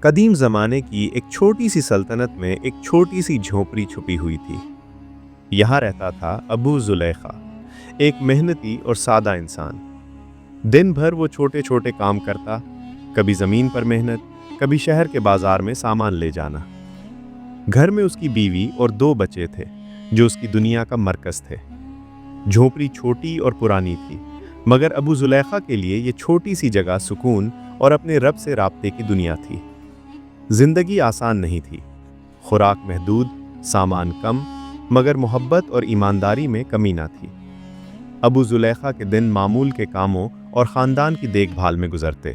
قدیم زمانے کی ایک چھوٹی سی سلطنت میں ایک چھوٹی سی جھونپڑی چھپی ہوئی تھی۔ یہاں رہتا تھا ابو زلیخا، ایک محنتی اور سادہ انسان۔ دن بھر وہ چھوٹے چھوٹے کام کرتا، کبھی زمین پر محنت، کبھی شہر کے بازار میں سامان لے جانا۔ گھر میں اس کی بیوی اور 2 بچے تھے جو اس کی دنیا کا مرکز تھے۔ جھونپڑی چھوٹی اور پرانی تھی، مگر ابو زلیخا کے لیے یہ چھوٹی سی جگہ سکون اور اپنے رب سے رابطے کی دنیا تھی۔ زندگی آسان نہیں تھی، خوراک محدود، سامان کم، مگر محبت اور ایمانداری میں کمی نہ تھی۔ ابو زلیخا کے دن معمول کے کاموں اور خاندان کی دیکھ بھال میں گزرتے۔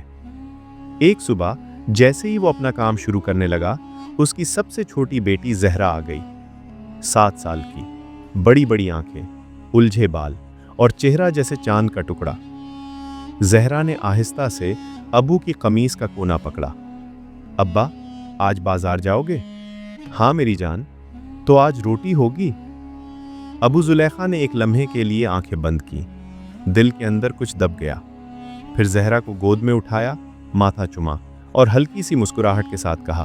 ایک صبح جیسے ہی وہ اپنا کام شروع کرنے لگا، اس کی سب سے چھوٹی بیٹی زہرا آ گئی۔ 7 سال کی، بڑی بڑی آنکھیں، الجھے بال اور چہرہ جیسے چاند کا ٹکڑا۔ زہرا نے آہستہ سے ابو کی قمیص کا کونا پکڑا۔ ابا، آج بازار جاؤ گے؟ ہاں میری جان۔ تو آج روٹی ہوگی؟ ابو زلیخا نے ایک لمحے کے لیے آنکھیں بند کی۔ دل کے اندر کچھ دب گیا۔ پھر زہرا کو گود میں اٹھایا، ماتھا چوما اور ہلکی سی مسکراہٹ کے ساتھ کہا،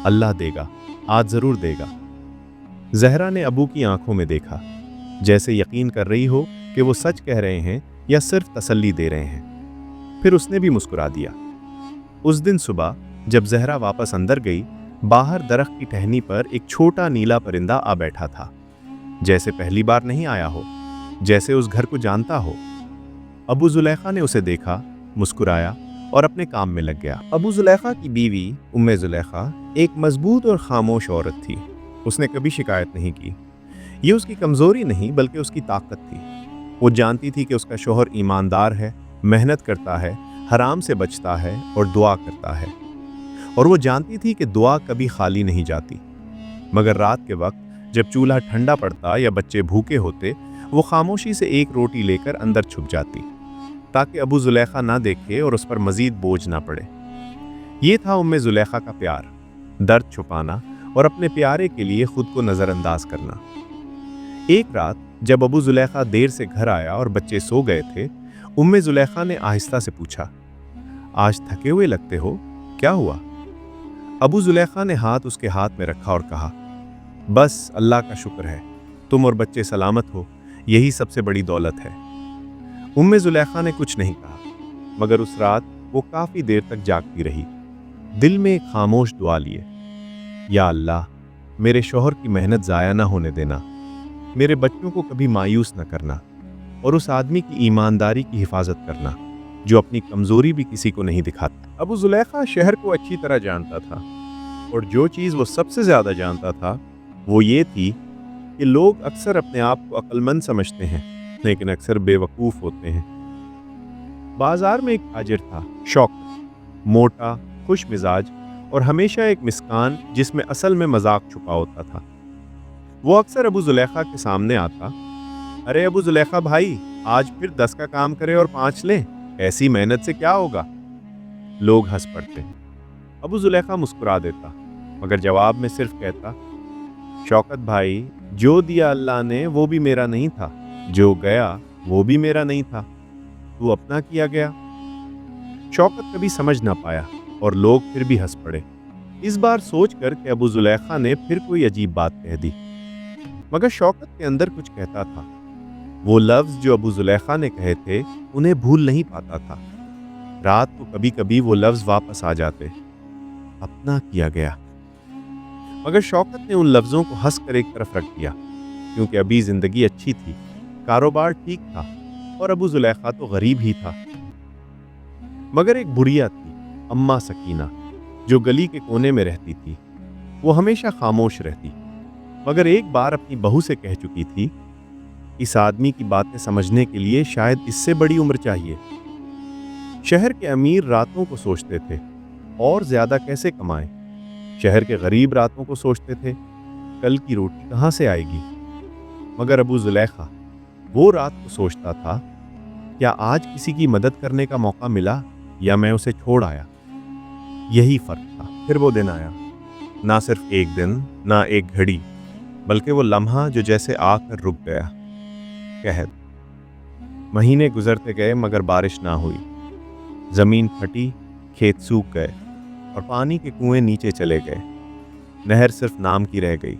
اللہ دے گا، آج ضرور دے گا۔ زہرا نے ابو کی آنکھوں میں دیکھا، جیسے یقین کر رہی ہو کہ وہ سچ کہہ رہے ہیں یا صرف تسلی دے رہے ہیں۔ پھر اس نے بھی مسکرا دیا۔ اس دن صبح جب زہرا واپس اندر گئی، باہر درخت کی ٹہنی پر ایک چھوٹا نیلا پرندہ آ بیٹھا تھا، جیسے پہلی بار نہیں آیا ہو، جیسے اس گھر کو جانتا ہو۔ ابو زلیخا نے اسے دیکھا، مسکرایا اور اپنے کام میں لگ گیا۔ ابو زلیخا کی بیوی ام زلیخا ایک مضبوط اور خاموش عورت تھی۔ اس نے کبھی شکایت نہیں کی۔ یہ اس کی کمزوری نہیں بلکہ اس کی طاقت تھی۔ وہ جانتی تھی کہ اس کا شوہر ایماندار ہے، محنت کرتا ہے، حرام سے بچتا ہے اور دعا کرتا ہے۔ اور وہ جانتی تھی کہ دعا کبھی خالی نہیں جاتی۔ مگر رات کے وقت جب چولہا ٹھنڈا پڑتا یا بچے بھوکے ہوتے، وہ خاموشی سے ایک روٹی لے کر اندر چھپ جاتی، تاکہ ابو زلیخا نہ دیکھے اور اس پر مزید بوجھ نہ پڑے۔ یہ تھا ام زلیخا کا پیار، درد چھپانا اور اپنے پیارے کے لیے خود کو نظر انداز کرنا۔ ایک رات جب ابو زلیخا دیر سے گھر آیا اور بچے سو گئے تھے، ام زلیخا نے آہستہ سے پوچھا، آج تھکے ہوئے لگتے ہو، کیا ہوا؟ ابو زلیخا نے ہاتھ اس کے ہاتھ میں رکھا اور کہا، بس اللہ کا شکر ہے، تم اور بچے سلامت ہو، یہی سب سے بڑی دولت ہے۔ ام زلیخا نے کچھ نہیں کہا، مگر اس رات وہ کافی دیر تک جاگتی رہی، دل میں ایک خاموش دعا لیے، یا اللہ، میرے شوہر کی محنت ضائع نہ ہونے دینا، میرے بچوں کو کبھی مایوس نہ کرنا، اور اس آدمی کی ایمانداری کی حفاظت کرنا جو اپنی کمزوری بھی کسی کو نہیں دکھاتا۔ ابو زلیخا شہر کو اچھی طرح جانتا تھا، اور جو چیز وہ سب سے زیادہ جانتا تھا وہ یہ تھی کہ لوگ اکثر اپنے آپ کو عقل مند سمجھتے ہیں، لیکن اکثر بے وقوف ہوتے ہیں۔ بازار میں ایک تاجر تھا، شوکت، موٹا، خوش مزاج اور ہمیشہ ایک مسکان جس میں اصل میں مذاق چھپا ہوتا تھا۔ وہ اکثر ابو زلیخا کے سامنے آتا، ارے ابو زلیخا بھائی، آج پھر 10 کا کام کرے اور 5 لیں، ایسی محنت سے کیا ہوگا؟ لوگ ہنس پڑتے۔ ابو زلیخا مسکرا دیتا، مگر جواب میں صرف کہتا، شوکت بھائی، جو دیا اللہ نے وہ بھی میرا نہیں تھا، جو گیا وہ بھی میرا نہیں تھا، تو اپنا کیا گیا۔ شوکت کبھی سمجھ نہ پایا اور لوگ پھر بھی ہنس پڑے، اس بار سوچ کر کہ ابو زلیخا نے پھر کوئی عجیب بات کہہ دی۔ مگر شوکت کے اندر کچھ کہتا تھا۔ وہ لفظ جو ابو زلیخا نے کہے تھے انہیں بھول نہیں پاتا تھا۔ رات کو کبھی کبھی وہ لفظ واپس آ جاتے، اپنا کیا گیا۔ مگر شوکت نے ان لفظوں کو ہنس کر ایک طرف رکھ دیا، کیونکہ ابھی زندگی اچھی تھی، کاروبار ٹھیک تھا، اور ابو زلیخا تو غریب ہی تھا۔ مگر ایک بڑھیا تھی، اماں سکینہ، جو گلی کے کونے میں رہتی تھی۔ وہ ہمیشہ خاموش رہتی، مگر ایک بار اپنی بہو سے کہہ چکی تھی، اس آدمی کی باتیں سمجھنے کے لیے شاید اس سے بڑی عمر چاہیے۔ شہر کے امیر راتوں کو سوچتے تھے اور زیادہ کیسے کمائیں، شہر کے غریب راتوں کو سوچتے تھے کل کی روٹی کہاں سے آئے گی۔ مگر ابو زلیخا وہ رات کو سوچتا تھا، کیا آج کسی کی مدد کرنے کا موقع ملا یا میں اسے چھوڑ آیا؟ یہی فرق تھا۔ پھر وہ دن آیا، نہ صرف ایک دن، نہ ایک گھڑی، بلکہ وہ لمحہ جو جیسے آ کر رک گیا۔ قحط۔ مہینے گزرتے گئے مگر بارش نہ ہوئی، زمین پھٹی، کھیت سوکھ گئے، और पानी के कुएं नीचे चले गए। नहर सिर्फ नाम की रह गई।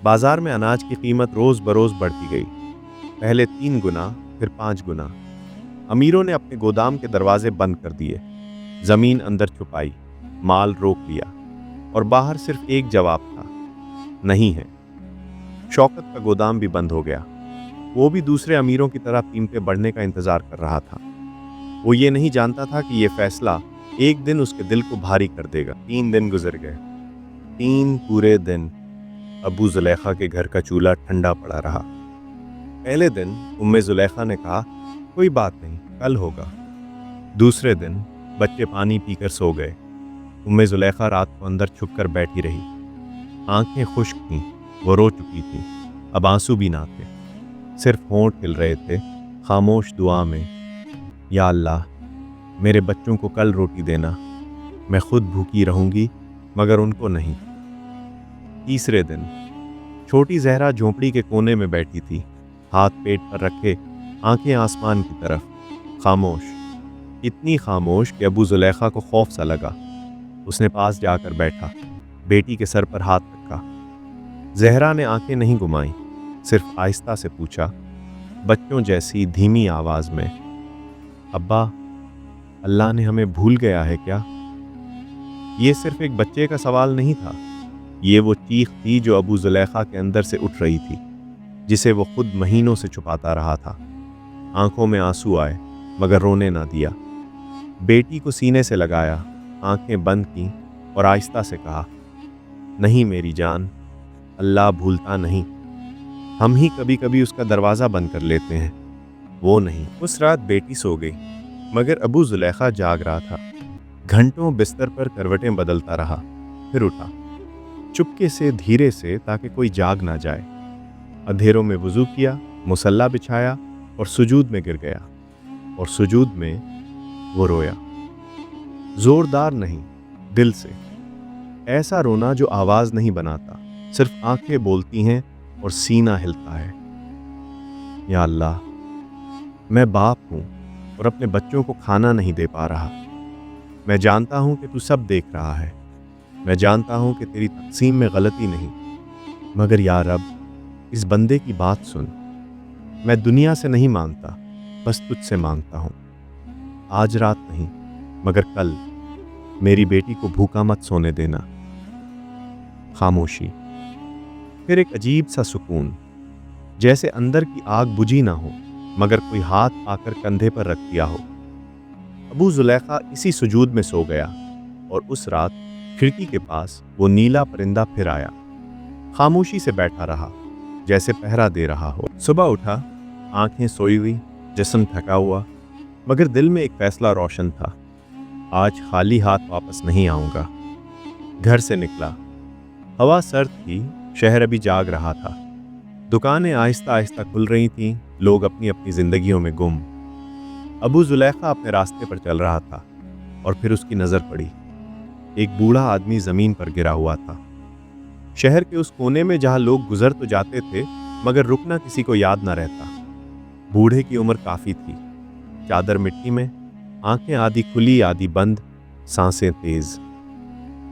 बाजार में अनाज की कीमत रोज बरोज बढ़ती गई, पहले 3 गुना, फिर 5 गुना। अमीरों ने अपने गोदाम के दरवाजे बंद कर दिए, जमीन अंदर छुपाई, माल रोक लिया, और बाहर सिर्फ एक जवाब था, नहीं है। शौकत का गोदाम भी बंद हो गया। वो भी दूसरे अमीरों की तरह कीमतें बढ़ने का इंतजार कर रहा था। वो ये नहीं जानता था कि ये फैसला एक दिन उसके दिल को भारी कर देगा। 3 दिन गुजर गए, 3 पूरे दिन अबू जुलेखा के घर का चूल्हा ठंडा पड़ा रहा। पहले दिन उम्मे जुलेखा ने कहा, कोई बात नहीं, कल होगा। दूसरे दिन बच्चे पानी पीकर सो गए। उम्मे जुलेखा रात को अंदर छुपकर बैठी रही। आंखें खुश्क थीं, वो रो चुकी थी, अब आंसू भी ना थे, सिर्फ होंठ हिल रहे थे, खामोश दुआ में, या अल्लाह मेरे बच्चों को कल रोटी देना, मैं खुद भूखी रहूंगी मगर उनको नहीं। तीसरे दिन छोटी जहरा झोंपड़ी के कोने में बैठी थी, हाथ पेट पर रखे, आंखें आसमान की तरफ, खामोश, इतनी खामोश कि अबू जुलेखा को खौफ सा लगा। उसने पास जाकर बैठा, बेटी के सर पर हाथ रखा। जहरा ने आंखें नहीं घुमाई, सिर्फ आहिस्ता से पूछा, बच्चों जैसी धीमी आवाज में, अब्बा अल्लाह ने हमें भूल गया है क्या? ये सिर्फ एक बच्चे का सवाल नहीं था, ये वो चीख थी जो अबू जुलेखा के अंदर से उठ रही थी, जिसे वो खुद महीनों से छुपाता रहा था। आंखों में आंसू आए मगर रोने ना दिया। बेटी को सीने से लगाया, आंखें बंद की और आहिस्ता से कहा, नहीं मेरी जान, अल्लाह भूलता नहीं, हम ही कभी कभी उसका दरवाज़ा बंद कर लेते हैं, वो नहीं। उस रात बेटी सो गई मगर अबू जुलेखा जाग रहा था। घंटों बिस्तर पर करवटें बदलता रहा, फिर उठा, चुपके से, धीरे से, ताकि कोई जाग ना जाए। अंधेरों में वुजू किया, मुसल्ला बिछाया और सुजूद में गिर गया, और सुजूद में वो रोया, जोरदार नहीं, दिल से। ऐसा रोना जो आवाज नहीं बनाता, सिर्फ आंखें बोलती हैं और सीना हिलता है। या अल्लाह, मैं बाप हूं और अपने बच्चों को खाना नहीं दे पा रहा। मैं जानता हूं कि तू सब देख रहा है, मैं जानता हूं कि तेरी तक़सीम में गलती नहीं, मगर या रब, इस बंदे की बात सुन। मैं दुनिया से नहीं मांगता, बस तुझसे मांगता हूं। आज रात नहीं मगर कल मेरी बेटी को भूखा मत सोने देना। खामोशी, फिर एक अजीब सा सुकून, जैसे अंदर की आग बुझी ना हो मगर कोई हाथ आकर कंधे पर रख दिया हो। अबू जुलेखा इसी सुजूद में सो गया, और उस रात खिड़की के पास वो नीला परिंदा फिर आया। खामोशी से बैठा रहा, जैसे पहरा दे रहा हो। सुबह उठा, आंखें सोई हुई, जिस्म थका हुआ, मगर दिल में एक फैसला रोशन था, आज खाली हाथ वापस नहीं आऊंगा। घर से निकला, हवा सर्द थी, शहर अभी जाग रहा था। दुकानें आहिस्ता आहिस्ता खुल रही थीं, लोग अपनी अपनी जिंदगियों में गुम। अबू जुलेखा अपने रास्ते पर चल रहा था, और फिर उसकी नजर पड़ी। एक बूढ़ा आदमी जमीन पर गिरा हुआ था। शहर के उस कोने में जहां लोग गुजर तो जाते थे, मगर रुकना किसी को याद ना रहता। बूढ़े की उम्र काफी थी, चादर मिट्टी में, आंखें आधी खुली आधी बंद, सांसें तेज।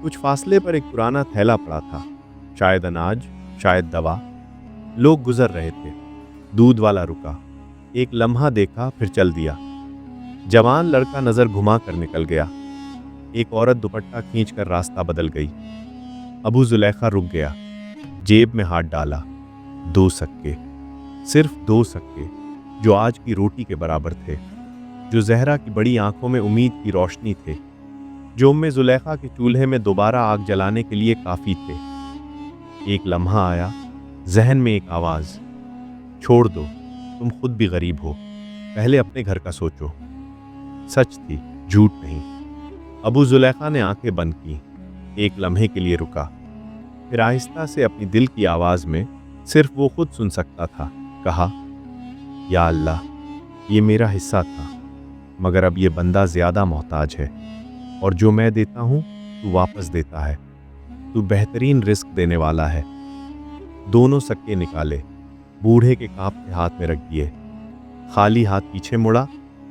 कुछ फासले पर एक पुराना थैला पड़ा था, शायद अनाज, शायद दवा। लोग गुजर रहे थे। दूध वाला रुका, एक लम्हा देखा, फिर चल दिया। जवान लड़का नजर घुमा कर निकल गया। एक औरत दुपट्टा खींचकर रास्ता बदल गई। अबू जुलेखा रुक गया, जेब में हाथ डाला। 2 सिक्के, सिर्फ 2 सिक्के, जो आज की रोटी के बराबर थे, जो जहरा की बड़ी आंखों में उम्मीद की रोशनी थे, जो उम्मे जुलेखा के चूल्हे में दोबारा आग जलाने के लिए काफी थे। एक लम्हा आया, जहन में एक आवाज, छोड़ दो, तुम खुद भी गरीब हो, पहले अपने घर का सोचो। सच थी, झूठ नहीं। अबू जुलेखा ने आंखें बंद की, एक लम्हे के लिए रुका, फिर आहिस्ता से अपनी दिल की आवाज में, सिर्फ वो खुद सुन सकता था, कहा, या अल्लाह, ये मेरा हिस्सा था, मगर अब ये बंदा ज्यादा मोहताज है, और जो मैं देता हूं तू वापस देता है। तू बेहतरीन रिस्क देने वाला है। दोनों सिक्के निकाले, बूढ़े के कांपते हाथ में रख दिए, खाली हाथ पीछे मुड़ा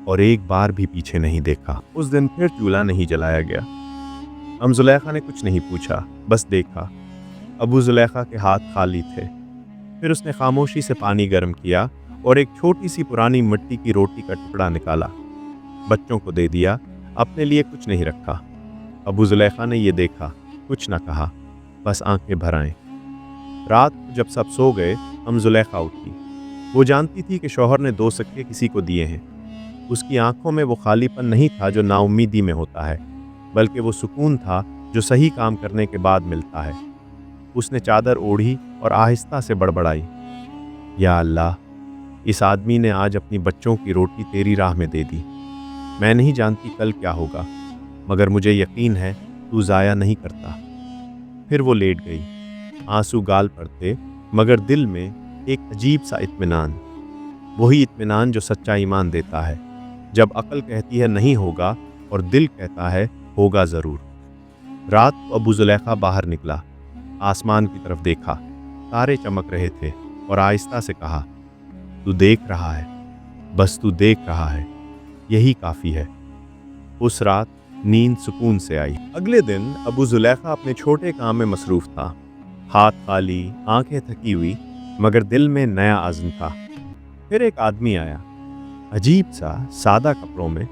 और एक बार भी पीछे नहीं देखा। उस दिन फिर चूल्हा नहीं जलाया गया। जुलेखा ने कुछ नहीं पूछा, बस देखा। अबू जुलेखा के हाथ खाली थे। फिर उसने खामोशी से पानी गर्म किया और एक छोटी सी पुरानी मिट्टी की रोटी का टुकड़ा निकाला, बच्चों को दे दिया, अपने लिए कुछ नहीं रखा। अबू जुलेखा ने ये देखा, कुछ ना कहा, बस आंखें भर आईं। रात को जब सब सो गए, जुलेखा उठी। वो जानती थी कि शौहर ने 2 सिक्के किसी को दिए हैं। उसकी आंखों में वो खालीपन नहीं था जो नाउम्मीदी में होता है, बल्कि वो सुकून था जो सही काम करने के बाद मिलता है। उसने चादर ओढ़ी और आहिस्ता से बड़बड़ाई, या अल्लाह, इस आदमी ने आज अपनी बच्चों की रोटी तेरी राह में दे दी। मैं नहीं जानती कल क्या होगा, मगर मुझे यकीन है तू ज़ाया नहीं करता। फिर वो लेट गई, आंसू गाल पर थे, मगर दिल में एक अजीब सा इत्मीनान, वही इत्मीनान जो सच्चा ईमान देता है, जब अक्ल कहती है नहीं होगा और दिल कहता है होगा ज़रूर। रात को अबू जुलेखा बाहर निकला, आसमान की तरफ देखा, तारे चमक रहे थे और आहिस्ता से कहा, तू देख रहा है, बस तू देख रहा है, यही काफ़ी है। उस रात नींद सुकून से आई। अगले दिन अबू जुलेखा अपने छोटे काम में मसरूफ़ था, हाथ खाली, आंखें थकी हुई, मगर दिल में नया आज़म था। फिर एक आदमी आया, अजीब सा, सादा कपड़ों में,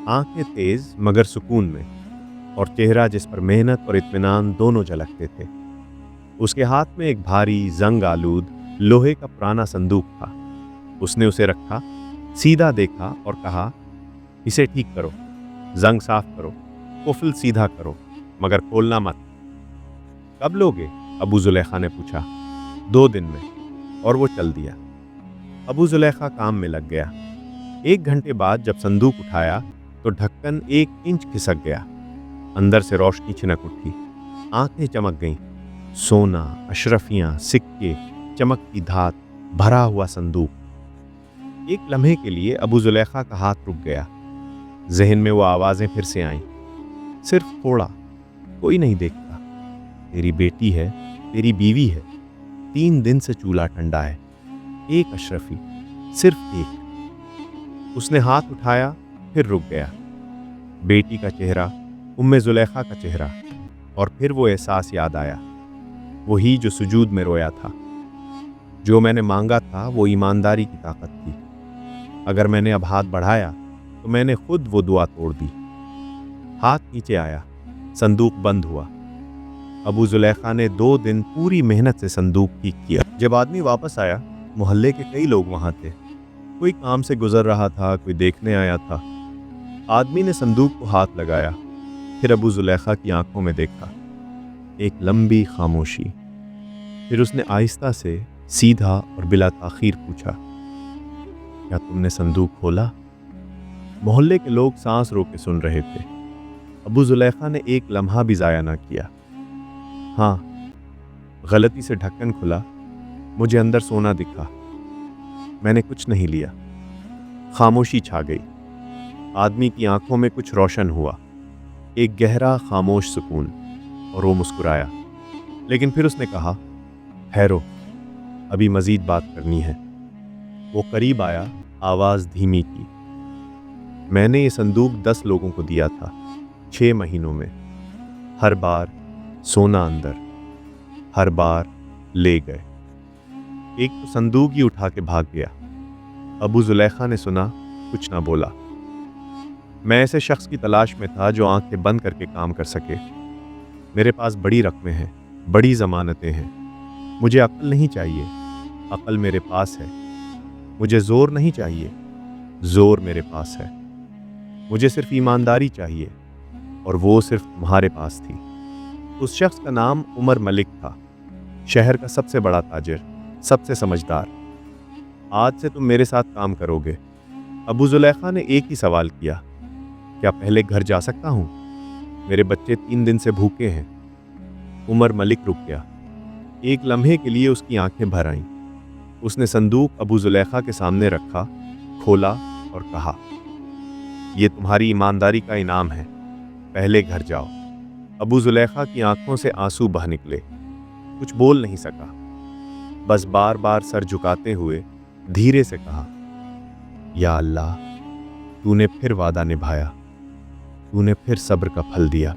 आंखें तेज़ मगर सुकून में, और चेहरा जिस पर मेहनत और इत्मीनान दोनों झलकते थे। उसके हाथ में एक भारी, जंग आलूद लोहे का पुराना संदूक था। उसने उसे रखा, सीधा देखा और कहा, इसे ठीक करो, जंग साफ करो, कुफल सीधा करो, मगर खोलना मत। कब लोगे? अबू जुलेखा ने पूछा। 2 दिन में, और वो चल दिया। अबू जुलेखा काम में लग गया। 1 घंटे बाद जब संदूक उठाया तो ढक्कन 1 इंच खिसक गया। अंदर से रोशनी छिनक उठी, आंखें चमक गईं। सोना, अशरफियां, सिक्के, चमकती धात, भरा हुआ संदूक। एक लम्हे के लिए अबू जुलेखा का हाथ रुक गया। जहन में वो आवाज़ें फिर से आईं, सिर्फ थोड़ा, कोई नहीं देखता, तेरी बेटी है, तेरी बीवी है, 3 दिन से चूल्हा ठंडा है, एक अशरफी, सिर्फ एक। उसने हाथ उठाया, फिर रुक गया। बेटी का चेहरा, उम्मे जुलेखा का चेहरा, और फिर वो एहसास याद आया, वही जो सुजूद में रोया था। जो मैंने मांगा था वो ईमानदारी की ताकत थी। अगर मैंने अब हाथ बढ़ाया तो मैंने खुद वो दुआ तोड़ दी। हाथ नीचे आया, संदूक बंद हुआ। अबू जुलेखा ने 2 दिन पूरी मेहनत से संदूक ठीक किया। जब आदमी वापस आया, मोहल्ले के कई लोग वहां थे। कोई काम से गुजर रहा था, कोई देखने आया था। आदमी ने संदूक को हाथ लगाया, फिर अबू जुलेखा की आंखों में देखा। एक लंबी खामोशी। फिर उसने आहिस्ता से, सीधा और बिला ताखीर पूछा, क्या तुमने संदूक खोला? मोहल्ले के लोग सांस रोके सुन रहे थे। अबू जुलेखा ने एक लम्हा भी ज़ाया ना किया। हाँ, गलती से ढक्कन खुला, मुझे अंदर सोना दिखा, मैंने कुछ नहीं लिया। खामोशी छा गई। आदमी की आंखों में कुछ रोशन हुआ, एक गहरा खामोश सुकून, और वो मुस्कुराया। लेकिन फिर उसने कहा, ठहरो, अभी मजीद बात करनी है। वो करीब आया, आवाज़ धीमी की, मैंने ये संदूक 10 लोगों को दिया था, 6 महीनों में। हर बार सोना अंदर, हर बार ले गए। एक तो संदूक ही उठा के भाग गया। अबू जुलेखा ने सुना, कुछ ना बोला। मैं ऐसे शख्स की तलाश में था जो आंखें बंद करके काम कर सके। मेरे पास बड़ी रकमें हैं, बड़ी ज़मानतें हैं। मुझे अक्ल नहीं चाहिए, अक्ल मेरे पास है। मुझे ज़ोर नहीं चाहिए, ज़ोर मेरे पास है। मुझे सिर्फ ईमानदारी चाहिए, और वो सिर्फ तुम्हारे पास थी। उस शख्स का नाम उमर मलिक था, शहर का सबसे बड़ा ताजिर, सबसे समझदार। आज से तुम मेरे साथ काम करोगे। अबू जुलेखा ने एक ही सवाल किया, क्या पहले घर जा सकता हूँ? मेरे बच्चे 3 दिन से भूखे हैं। उमर मलिक रुक गया। एक लम्हे के लिए उसकी आंखें भर आईं। उसने संदूक अबू जुलेखा के सामने रखा, खोला और कहा, यह तुम्हारी ईमानदारी का इनाम है, पहले घर जाओ। अबू जुलेखा की आंखों से आंसू बह निकले। कुछ बोल नहीं सका, बस बार बार सर झुकाते हुए धीरे से कहा, या अल्लाह, तूने फिर वादा निभाया, तूने फिर सब्र का फल दिया।